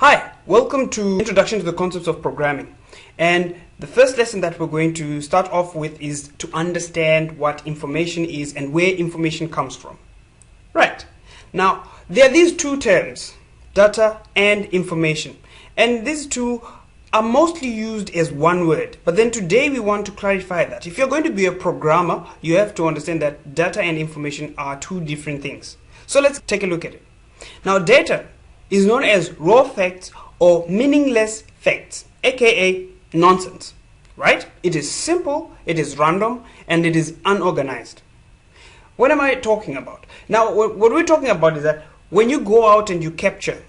Hi, welcome to Introduction to the Concepts of Programming. And the first lesson that we're going to start off with is to understand what information is and where information comes from. Right. Now, there are these two terms, data and information. And these two are mostly used as one word. But then today we want to clarify that. If you're going to be a programmer, you have to understand that data and information are two different things. So let's take a look at it. Now, data is known as raw facts or meaningless facts, aka nonsense, right? It is simple, it is random, and it is unorganized. What am I talking about? Now, what we're talking about is that when you go out and you capture,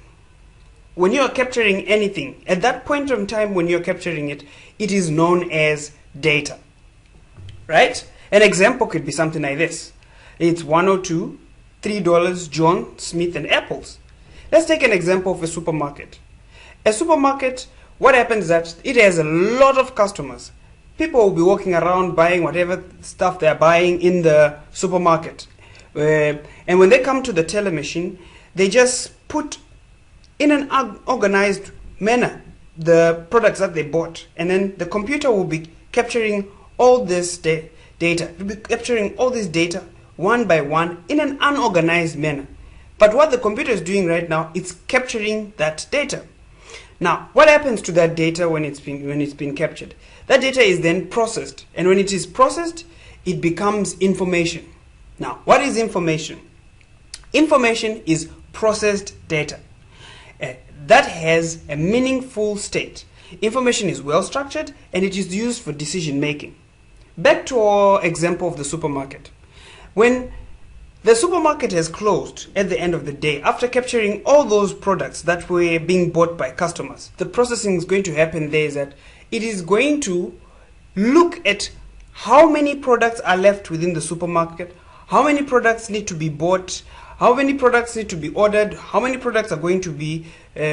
when you are capturing anything, at that point in time when you're capturing it, it is known as data, right? An example could be something like this. It's 102, $3, John, Smith, and apples. Let's take an example of a supermarket. A supermarket, what happens is that it has a lot of customers. People will be walking around buying whatever stuff they're buying in the supermarket. And when they come to the teller machine, they just put in an organized manner the products that they bought. And then the computer will be capturing all this data. It will be capturing all this data one by one in an unorganized manner. But what the computer is doing right now, it's capturing that data. Now, what happens to that data when it's been captured? That data is then processed, and when it is processed, it becomes information. Now, what is information? Information is processed data that has a meaningful state. Information is well structured, and it is used for decision making. Back to our example of the supermarket. When the supermarket has closed at the end of the day, after capturing all those products that were being bought by customers, the processing is going to happen there is that it is going to look at how many products are left within the supermarket, how many products need to be bought, how many products need to be ordered, how many products are going to be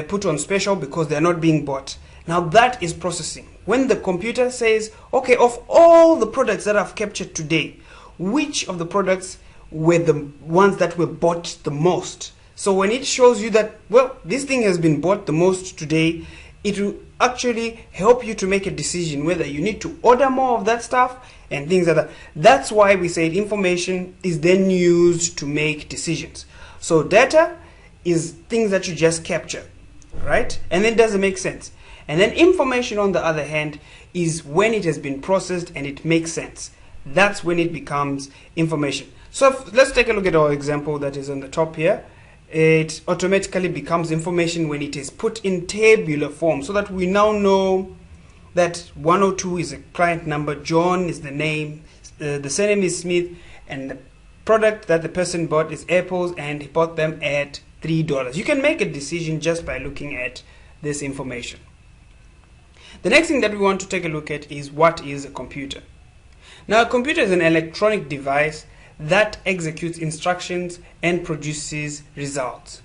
put on special because they're not being bought. Now that is processing. When the computer says, okay, of all the products that I've captured today, which of the products were the ones that were bought the most? So when it shows you that, well, this thing has been bought the most today, it will actually help you to make a decision whether you need to order more of that stuff and things like that. That's why we said information is then used to make decisions. So data is things that you just capture, right? And then doesn't make sense. And then information, on the other hand, is when it has been processed and it makes sense. That's when it becomes information. So let's take a look at our example that is on the top here. It automatically becomes information when it is put in tabular form, so that we now know that 102 is a client number, John is the name, the surname is Smith, and the product that the person bought is apples, and he bought them at $3. You can make a decision just by looking at this information. The next thing that we want to take a look at is what is a computer. Now, a computer is an electronic device that executes instructions and produces results.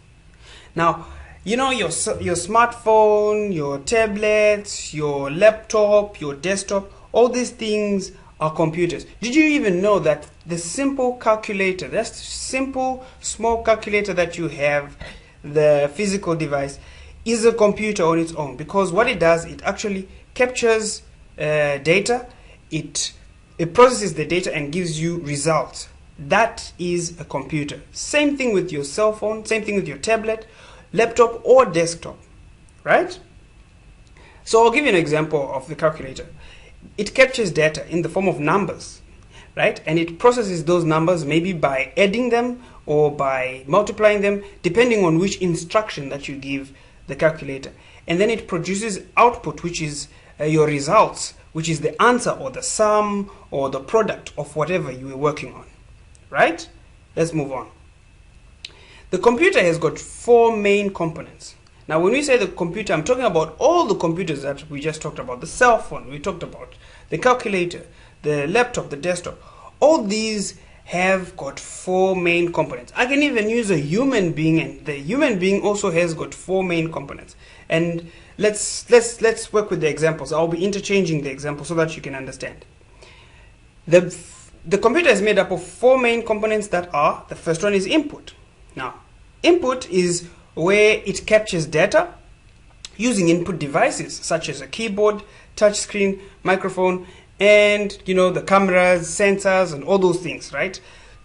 Now, you know, your smartphone, your tablet, your laptop, your desktop, all these things are computers. Did you even know that the simple calculator, that simple small calculator that you have, the physical device, is a computer on its own? Because what it does, it actually captures data, it processes the data and gives you results. That is a computer. Same thing with your cell phone, same thing with your tablet, laptop, or desktop, right? So I'll give you an example of the calculator. It captures data in the form of numbers, right? And it processes those numbers maybe by adding them or by multiplying them, depending on which instruction that you give the calculator. And then it produces output, which is your results, which is the answer or the sum or the product of whatever you were working on. Right? Let's move on. The computer has got four main components. Now, when we say the computer, I'm talking about all the computers that we just talked about. The cell phone, we talked about the calculator, the laptop, the desktop. All these have got four main components. I can even use a human being, and the human being also has got four main components. And let's work with the examples. I'll be interchanging the examples so that you can understand. The computer is made up of four main components that are, the first one is input. Now, input is where it captures data using input devices such as a keyboard, touchscreen, microphone, and the cameras, sensors, and all those things, right?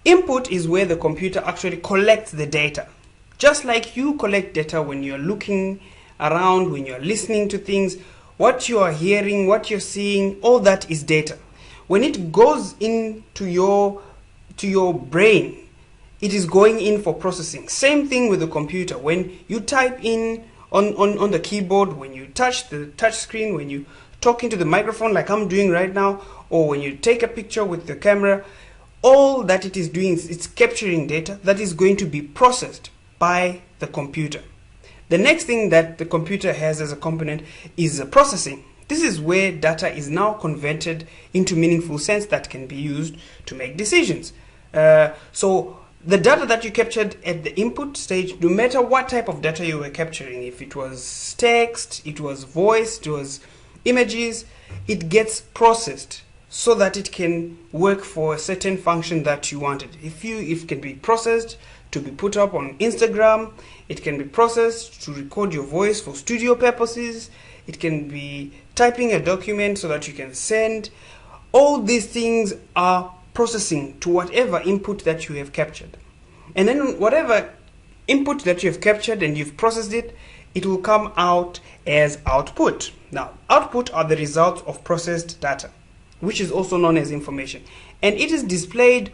Input is where the computer actually collects the data. Just like you collect data when you're looking around, when you're listening to things, what you are hearing, what you're seeing, all that is data. When it goes into your brain, it is going in for processing. Same thing with the computer. When you type in on the keyboard, when you touch the touch screen, when you talk into the microphone like I'm doing right now, or when you take a picture with the camera, all that it is doing is it's capturing data that is going to be processed by the computer. The next thing that the computer has as a component is processing. This is where data is now converted into meaningful sense that can be used to make decisions. So the data that you captured at the input stage, no matter what type of data you were capturing, if it was text, it was voice, it was images, it gets processed so that it can work for a certain function that you wanted. If it can be processed to be put up on Instagram, it can be processed to record your voice for studio purposes, it can be typing a document so that you can send. All these things are processing to whatever input that you have captured. And then whatever input that you have captured and you've processed it, it will come out as output. Now, output are the results of processed data, which is also known as information. And it is displayed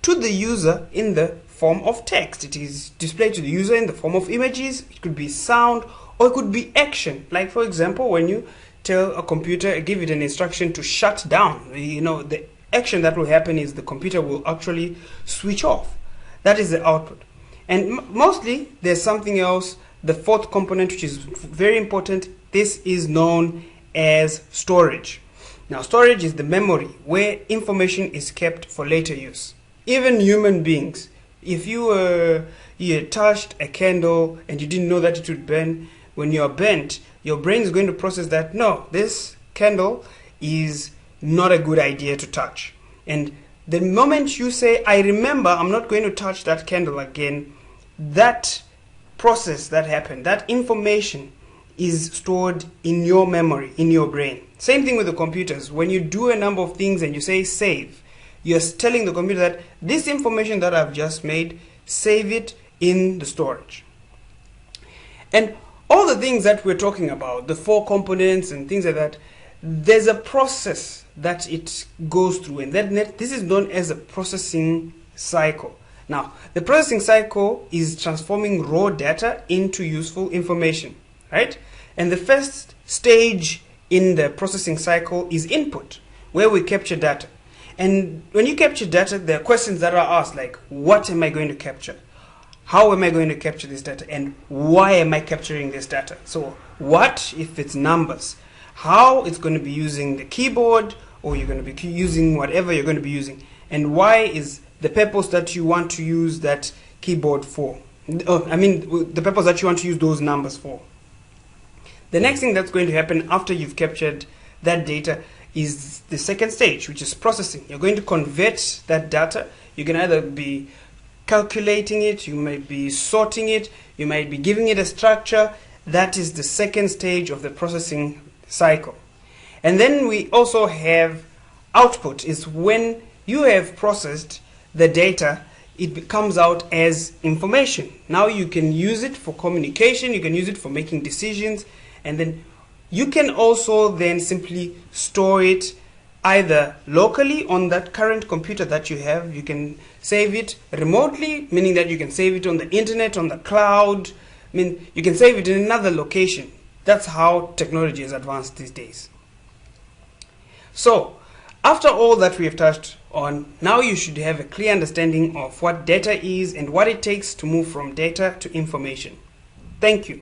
to the user in the form of text. It is displayed to the user in the form of images. It could be sound, or it could be action. Like, for example, when you tell a computer, give it an instruction to shut down, the action that will happen is the computer will actually switch off. That is the output. And mostly, there's something else, the fourth component, which is very important. This is known as storage. Now, storage is the memory where information is kept for later use. Even human beings, if you had touched a candle and you didn't know that it would burn, when you are burnt, your brain is going to process that, no, this candle is not a good idea to touch. And the moment you say, I remember I'm not going to touch that candle again, that process that happened, that information is stored in your memory, in your brain. Same thing with the computers. When you do a number of things and you say save, you're telling the computer that this information that I've just made, save it in the storage. And all the things that we're talking about, the four components and things like that, there's a process that it goes through, and this is known as a processing cycle. Now, the processing cycle is transforming raw data into useful information, right? And the first stage in the processing cycle is input, where we capture data. And when you capture data, there are questions that are asked, like, what am I going to capture? How am I going to capture this data? And why am I capturing this data? So what if it's numbers? How it's going to be using the keyboard, or you're going to be using whatever you're going to be using. And why is the purpose that you want to use that keyboard for? The purpose that you want to use those numbers for. The next thing that's going to happen after you've captured that data is the second stage, which is processing. You're going to convert that data. You can either be calculating it, you might be sorting it, you might be giving it a structure. That is the second stage of the processing cycle. And then we also have output, is when you have processed the data, it comes out as information. Now you can use it for communication, you can use it for making decisions, and then you can also then simply store it either locally on that current computer that you have. You can save it remotely, meaning that you can save it on the internet, on the cloud. You can save it in another location. That's how technology is advanced these days. So, after all that we have touched on, now you should have a clear understanding of what data is and what it takes to move from data to information. Thank you.